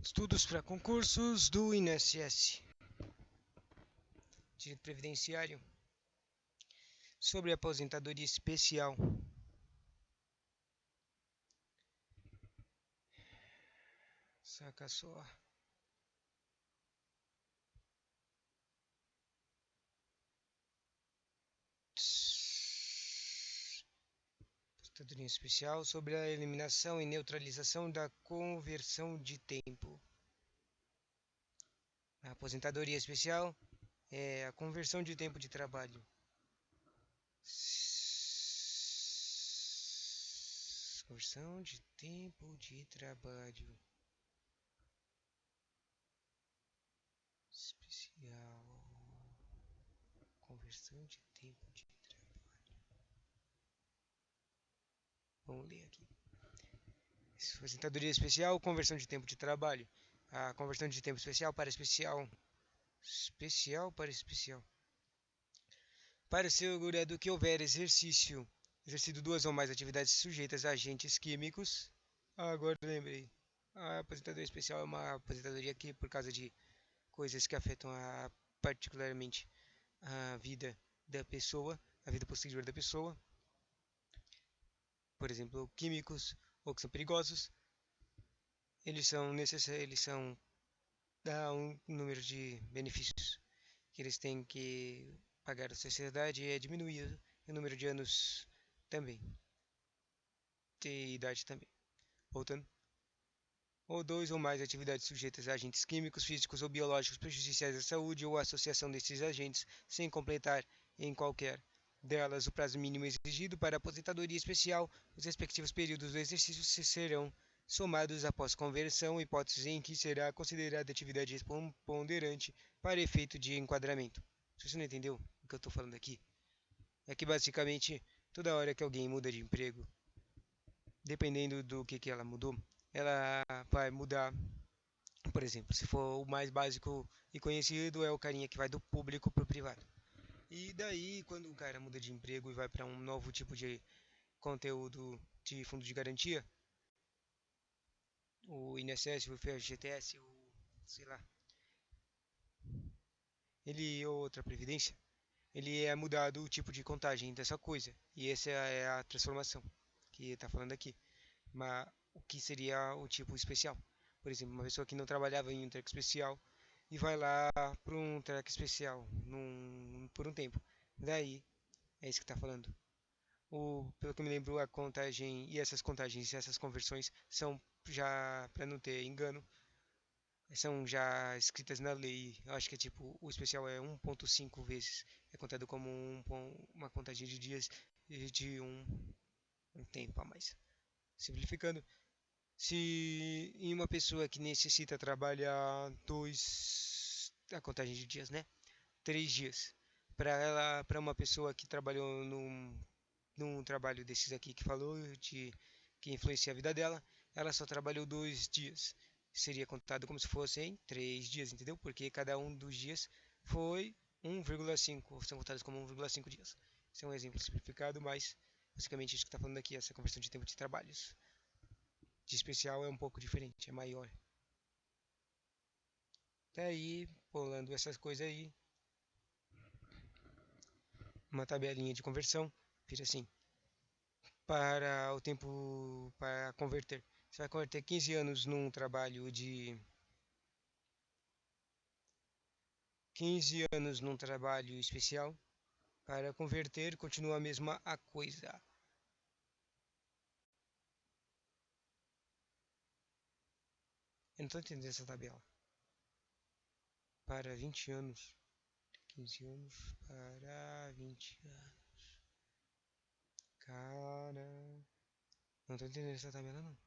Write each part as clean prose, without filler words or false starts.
Estudos para concursos do INSS, Direito Previdenciário, sobre aposentadoria especial. Saca só. Aposentadoria especial sobre a eliminação e neutralização da conversão de tempo. A aposentadoria especial é a conversão de tempo de trabalho. Conversão de tempo de trabalho. Especial. Conversão de tempo de trabalho. Vamos ler aqui. Aposentadoria especial, conversão de tempo de trabalho. A conversão de tempo especial para especial. Especial para especial. Para segurado que houver exercido duas ou mais atividades sujeitas a agentes químicos. Agora lembrei. A aposentadoria especial é uma aposentadoria que, por causa de coisas que afetam particularmente a vida da pessoa, a vida posterior da pessoa, por exemplo, químicos ou que são perigosos, eles são necessários, dá um número de benefícios que eles têm que pagar à sociedade e é diminuído o número de anos também, de idade também. Voltando. Ou dois ou mais atividades sujeitas a agentes químicos, físicos ou biológicos prejudiciais à saúde ou a associação desses agentes, sem completar em qualquer delas o prazo mínimo exigido para a aposentadoria especial, os respectivos períodos do exercício serão somados após conversão, hipótese em que será considerada atividade ponderante para efeito de enquadramento. Se você não entendeu o que eu estou falando aqui, é que basicamente toda hora que alguém muda de emprego, dependendo do que ela mudou, ela vai mudar. Por exemplo, se for o mais básico e conhecido, é o carinha que vai do público para o privado. E daí, quando o cara muda de emprego e vai para um novo tipo de conteúdo de fundo de garantia, o INSS, o FGTS, o sei lá, ele ou outra previdência, ele é mudado o tipo de contagem dessa coisa. E essa é a transformação que está falando aqui. Mas o que seria o tipo especial? Por exemplo, uma pessoa que não trabalhava em um track especial e vai lá para um track especial por um tempo. Daí, é isso que está falando. Pelo que eu me lembro, a contagem e essas contagens e essas conversões são já, para não ter engano, são já escritas na lei. Eu acho que é tipo, o especial é 1,5 vezes. É contado como uma contagem de dias de um tempo a mais. Simplificando, se em uma pessoa que necessita trabalhar a contagem de dias, né? 3 dias. Para uma pessoa que trabalhou num trabalho desses aqui que falou, que influencia a vida dela, ela só trabalhou 2 dias. Seria contado como se fossem 3 dias, entendeu? Porque cada um dos dias foi 1,5, são contados como 1,5 dias. Esse é um exemplo simplificado, mas basicamente isso que está falando aqui, essa conversão de tempo de trabalhos. De especial é um pouco diferente, é maior. Daí, pulando essas coisas aí, uma tabelinha de conversão, vira assim, para o tempo para converter. Você vai converter 15 anos num trabalho de 15 anos num trabalho especial. Para converter, continua a mesma a coisa. Eu não estou entendendo essa tabela. Para 20 anos. 15 anos para 20 anos. Cara. Não estou entendendo essa tabela não.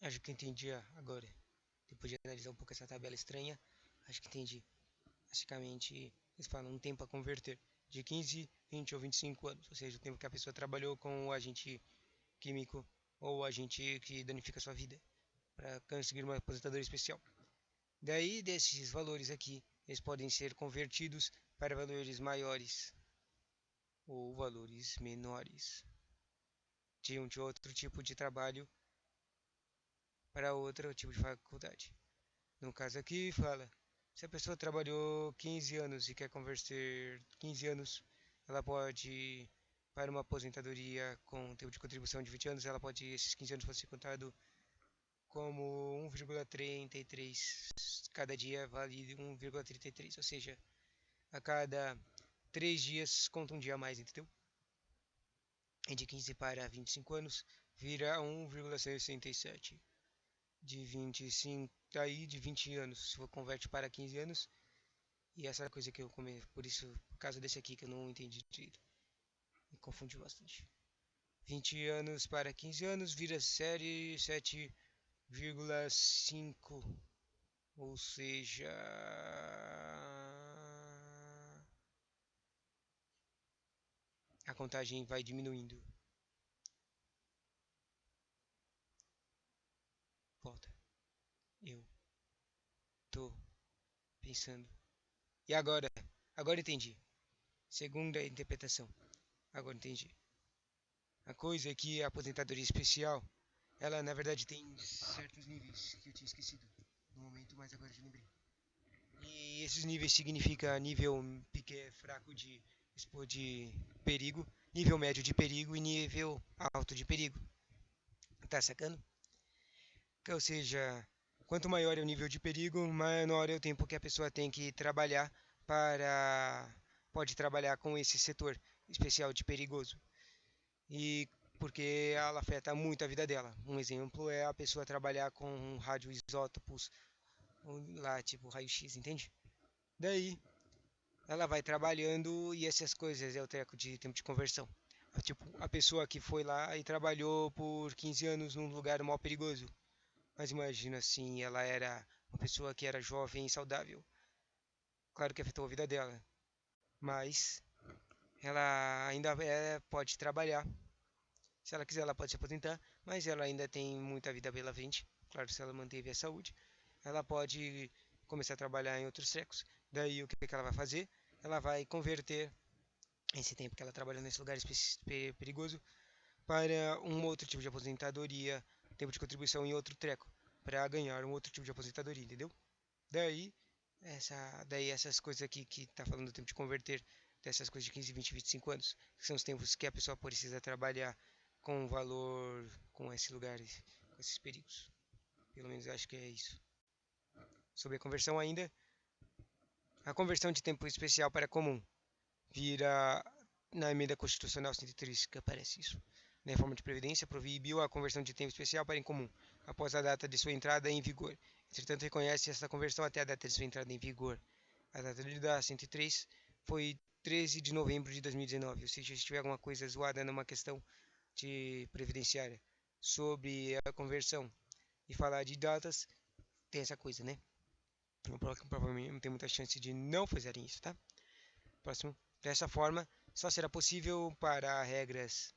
Acho que entendi agora. Depois de analisar um pouco essa tabela estranha, acho que entendi. Basicamente, eles falam um tempo a converter de 15, 20 ou 25 anos, ou seja, o tempo que a pessoa trabalhou com o agente químico ou o agente que danifica a sua vida, para conseguir uma aposentadoria especial. Daí, desses valores aqui, eles podem ser convertidos para valores maiores ou valores menores de outro tipo de trabalho para outro tipo de faculdade. No caso aqui, fala, se a pessoa trabalhou 15 anos e quer converter 15 anos, ela pode, para uma aposentadoria com tempo de contribuição de 20 anos, ela pode, esses 15 anos pode ser contado como 1,33. Cada dia vale 1,33, ou seja, a cada 3 dias conta um dia a mais, entendeu? E de 15 para 25 anos vira 1,67. De 25, aí de 20 anos, se for converte para 15 anos, e essa coisa que eu comi, por isso, por causa desse aqui que eu não entendi direito, me confundi bastante. 20 anos para 15 anos vira série 7,5, ou seja, a contagem vai diminuindo. Volta. Eu tô pensando. E agora? Agora entendi. Segunda interpretação. Agora entendi. A coisa é que a aposentadoria especial, ela na verdade tem certos níveis que eu tinha esquecido no momento, mas agora já lembrei. E esses níveis significa nível fraco de perigo, nível médio de perigo e nível alto de perigo. Tá sacando? Ou seja, quanto maior é o nível de perigo, menor é o tempo que a pessoa tem que trabalhar para pode trabalhar com esse setor especial de perigoso. E porque ela afeta muito a vida dela. Um exemplo é a pessoa trabalhar com radioisótopos, lá tipo raio-x, entende? Daí ela vai trabalhando e essas coisas é o treco de tempo de conversão. Tipo, a pessoa que foi lá e trabalhou por 15 anos num lugar mal perigoso. Mas imagina assim, ela era uma pessoa que era jovem e saudável. Claro que afetou a vida dela, mas ela ainda pode trabalhar. Se ela quiser, ela pode se aposentar, mas ela ainda tem muita vida pela frente. Claro, se ela manteve a saúde, ela pode começar a trabalhar em outros trecos. Daí, o que ela vai fazer? Ela vai converter esse tempo que ela trabalhou nesse lugar perigoso para um outro tipo de aposentadoria, tempo de contribuição em outro treco, para ganhar um outro tipo de aposentadoria, entendeu? Daí, daí essas coisas aqui que tá falando do tempo de converter, dessas coisas de 15, 20, 25 anos, que são os tempos que a pessoa precisa trabalhar com valor, com esses lugares, com esses perigos. Pelo menos eu acho que é isso. Sobre a conversão ainda, a conversão de tempo especial para comum vira na emenda constitucional 103 que aparece isso. Na reforma de previdência proibiu a conversão de tempo especial para incomum após a data de sua entrada em vigor. Entretanto, reconhece essa conversão até a data de sua entrada em vigor. A data da 103 foi 13 de novembro de 2019, ou seja, se tiver alguma coisa zoada numa questão de previdenciária sobre a conversão e falar de datas, tem essa coisa, né? Então, provavelmente não tem muita chance de não fazerem isso, tá? Próximo. Dessa forma, só será possível para regras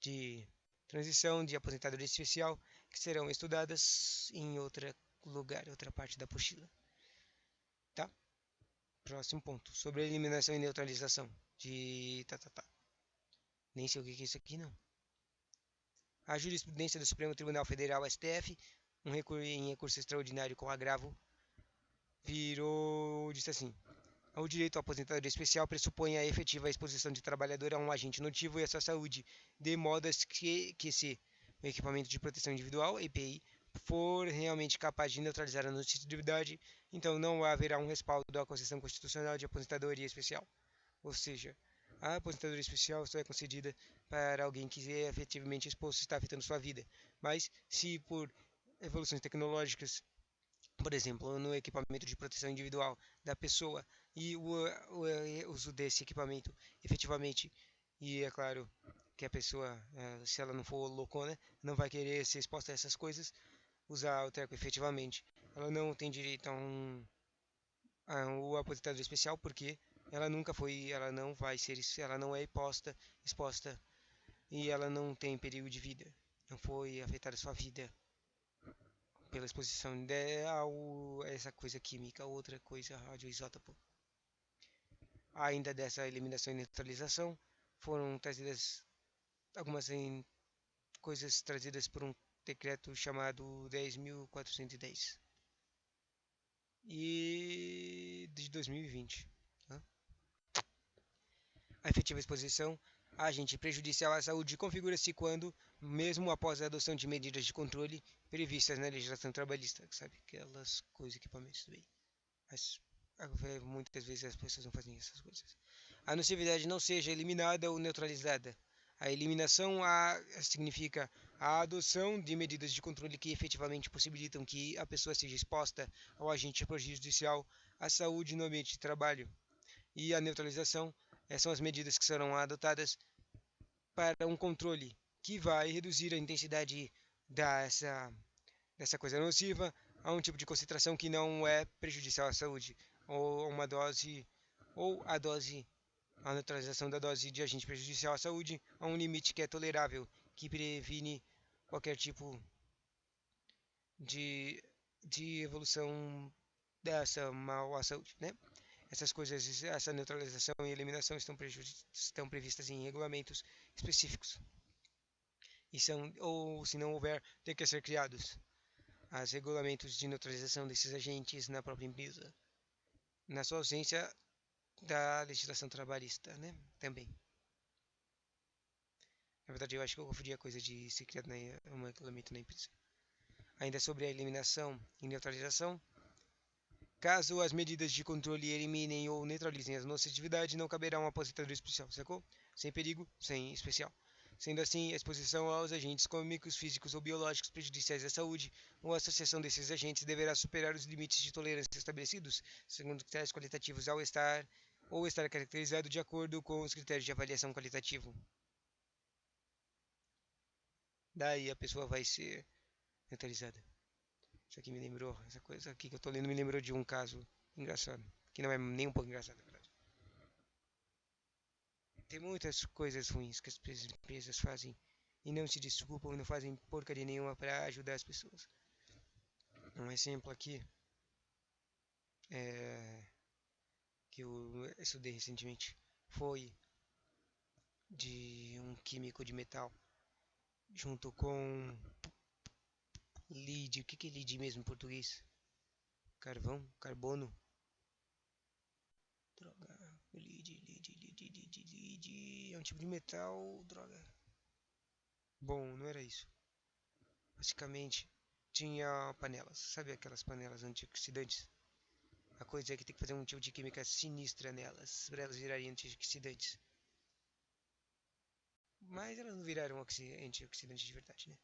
de transição de aposentadoria especial que serão estudadas em outro lugar, outra parte da apostila. Tá? Próximo ponto. Sobre a eliminação e neutralização de. Nem sei o que é isso aqui, não. A jurisprudência do Supremo Tribunal Federal, STF, em recurso extraordinário com agravo, disse assim: o direito à aposentadoria especial pressupõe a efetiva exposição de trabalhador a um agente nocivo e à sua saúde, de modo que se o equipamento de proteção individual, EPI, for realmente capaz de neutralizar a nocividade, então não haverá um respaldo à concessão constitucional de aposentadoria especial. Ou seja, a aposentadoria especial só é concedida para alguém que é efetivamente exposto e está afetando sua vida. Mas se por evoluções tecnológicas, por exemplo, no equipamento de proteção individual da pessoa e o uso desse equipamento efetivamente, e é claro, que a pessoa, se ela não for loucona, não vai querer ser exposta a essas coisas, usar o treco efetivamente. Ela não tem direito o aposentado especial porque ela nunca foi, ela não vai ser, ela não é exposta e ela não tem perigo de vida. Não foi afetada sua vida pela exposição a essa coisa química, outra coisa radioisótopo. Ainda dessa eliminação e neutralização, foram trazidas algumas coisas trazidas por um decreto chamado 10.410 e de 2020. Né? A efetiva exposição a agente prejudicial à saúde configura-se quando, mesmo após a adoção de medidas de controle previstas na legislação trabalhista, sabe? Aquelas coisas, equipamentos, bem. Mas muitas vezes as pessoas não fazem essas coisas. A nocividade não seja eliminada ou neutralizada. A eliminação significa a adoção de medidas de controle que efetivamente possibilitam que a pessoa seja exposta ao agente prejudicial à saúde no ambiente de trabalho. E a neutralização são as medidas que serão adotadas para um controle que vai reduzir a intensidade dessa coisa nociva a um tipo de concentração que não é prejudicial à saúde, ou uma dose, ou a neutralização da dose de agente prejudicial à saúde a um limite que é tolerável, que previne qualquer tipo de, de evolução dessa mal à saúde, né? Essas coisas, essa neutralização e eliminação estão previstas em regulamentos específicos. E são, ou se não houver, tem que ser criados os regulamentos de neutralização desses agentes na própria empresa, na sua ausência da legislação trabalhista, né? Também. Na verdade, eu acho que eu confundi a coisa de ser criado um regulamento na empresa. Ainda sobre a eliminação e neutralização, caso as medidas de controle eliminem ou neutralizem a nocividade, não caberá uma aposentadoria especial, sacou? Sem perigo, sem especial. Sendo assim, a exposição aos agentes químicos, físicos ou biológicos prejudiciais à saúde ou a associação desses agentes deverá superar os limites de tolerância estabelecidos, segundo critérios qualitativos ou estar caracterizado de acordo com os critérios de avaliação qualitativo. Daí a pessoa vai ser neutralizada. Isso aqui me lembrou, essa coisa aqui que eu tô lendo me lembrou de um caso engraçado, que não é nem um pouco engraçado, na verdade. Tem muitas coisas ruins que as empresas fazem e não se desculpam e não fazem porcaria nenhuma para ajudar as pessoas. Um exemplo aqui é, que eu estudei recentemente foi de um químico de metal junto com lead. O que é lead mesmo em português? Carvão? Carbono? Droga. Lead. É um tipo de metal. Droga. Bom, não era isso. Basicamente, tinha panelas. Sabe aquelas panelas antioxidantes? A coisa é que tem que fazer um tipo de química sinistra nelas, para elas virarem antioxidantes. Mas elas não viraram antioxidantes de verdade, né?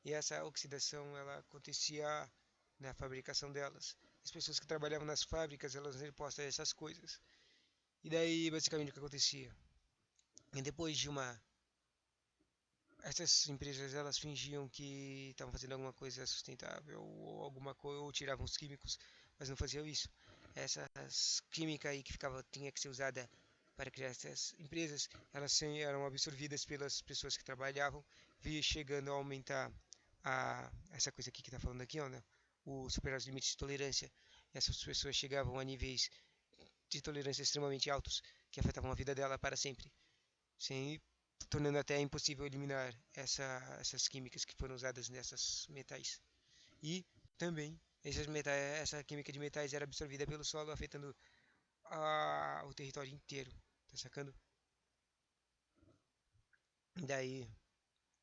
E essa oxidação, ela acontecia na fabricação delas. As pessoas que trabalhavam nas fábricas, elas eram expostas a essas coisas. E daí, basicamente, o que acontecia? E depois de uma essas empresas elas fingiam que estavam fazendo alguma coisa sustentável ou alguma coisa ou tiravam os químicos, mas não faziam isso. Essas química aí que tinha que ser usada para criar essas empresas, elas eram absorvidas pelas pessoas que trabalhavam, chegando a aumentar essa coisa aqui que está falando aqui, ó, né? O superar os limites de tolerância. Essas pessoas chegavam a níveis de tolerância extremamente altos que afetavam a vida dela para sempre, sem tornando até impossível eliminar essas químicas que foram usadas nessas metais. E também essa química de metais era absorvida pelo solo, afetando o território inteiro. Tá sacando? Daí,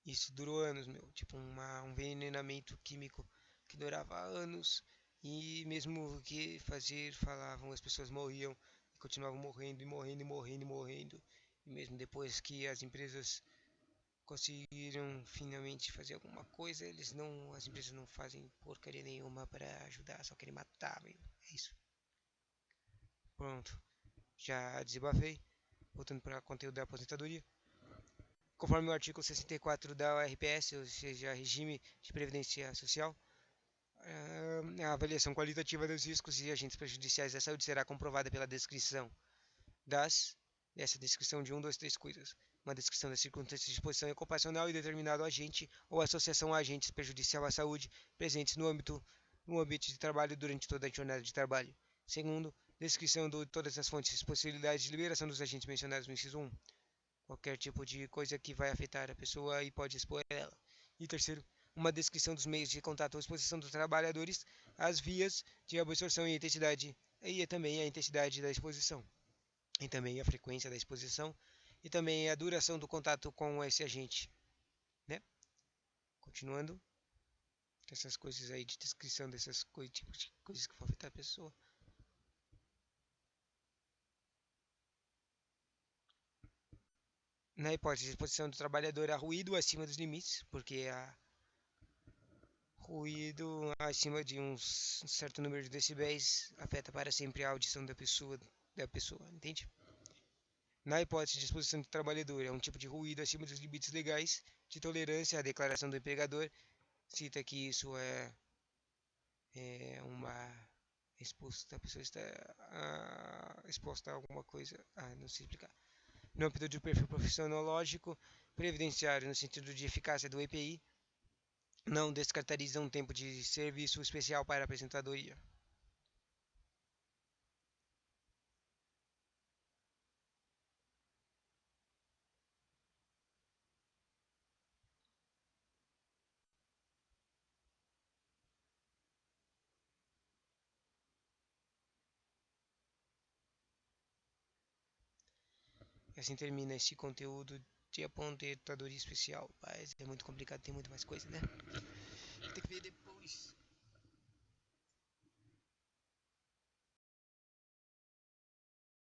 isso durou anos, meu. Tipo, um envenenamento químico que durava anos. E mesmo que falavam, as pessoas morriam e continuavam morrendo e morrendo e morrendo e morrendo. E mesmo depois que as empresas conseguiram finalmente fazer alguma coisa, as empresas não fazem porcaria nenhuma para ajudar, só querem matar, meu. É isso. Pronto, já desabafei. Voltando para o conteúdo da aposentadoria. conforme o artigo 64 da ORPS, ou seja, Regime de Previdência Social, a avaliação qualitativa dos riscos e agentes prejudiciais da saúde será comprovada pela descrição das essa descrição de 2, 3 coisas. Uma descrição das circunstâncias de exposição ocupacional e determinado agente ou associação a agentes prejudicial à saúde presentes no ambiente de trabalho durante toda a jornada de trabalho. Segundo, descrição de todas as fontes e possibilidades de liberação dos agentes mencionados no inciso 1. Qualquer tipo de coisa que vai afetar a pessoa e pode expor ela. E terceiro, uma descrição dos meios de contato ou exposição dos trabalhadores, as vias de absorção e também a intensidade da exposição, e também a frequência da exposição, e também a duração do contato com esse agente, né? Continuando, essas coisas aí de descrição dessas tipos de coisas que vão afetar a pessoa. Na hipótese de exposição do trabalhador a ruído acima dos limites, porque a ruído acima de um certo número de decibéis afeta para sempre a audição da pessoa, entende? Na hipótese de exposição do trabalhador a um tipo de ruído acima dos limites legais de tolerância, a declaração do empregador cita que isso é uma exposta, a pessoa está exposta a alguma coisa, não sei explicar. No âmbito do perfil profissionológico, previdenciário no sentido de eficácia do EPI, não descartariza um tempo de serviço especial para a apresentadoria. E assim termina esse conteúdo de apontador especial. Mas é muito complicado, tem muito mais coisa, né?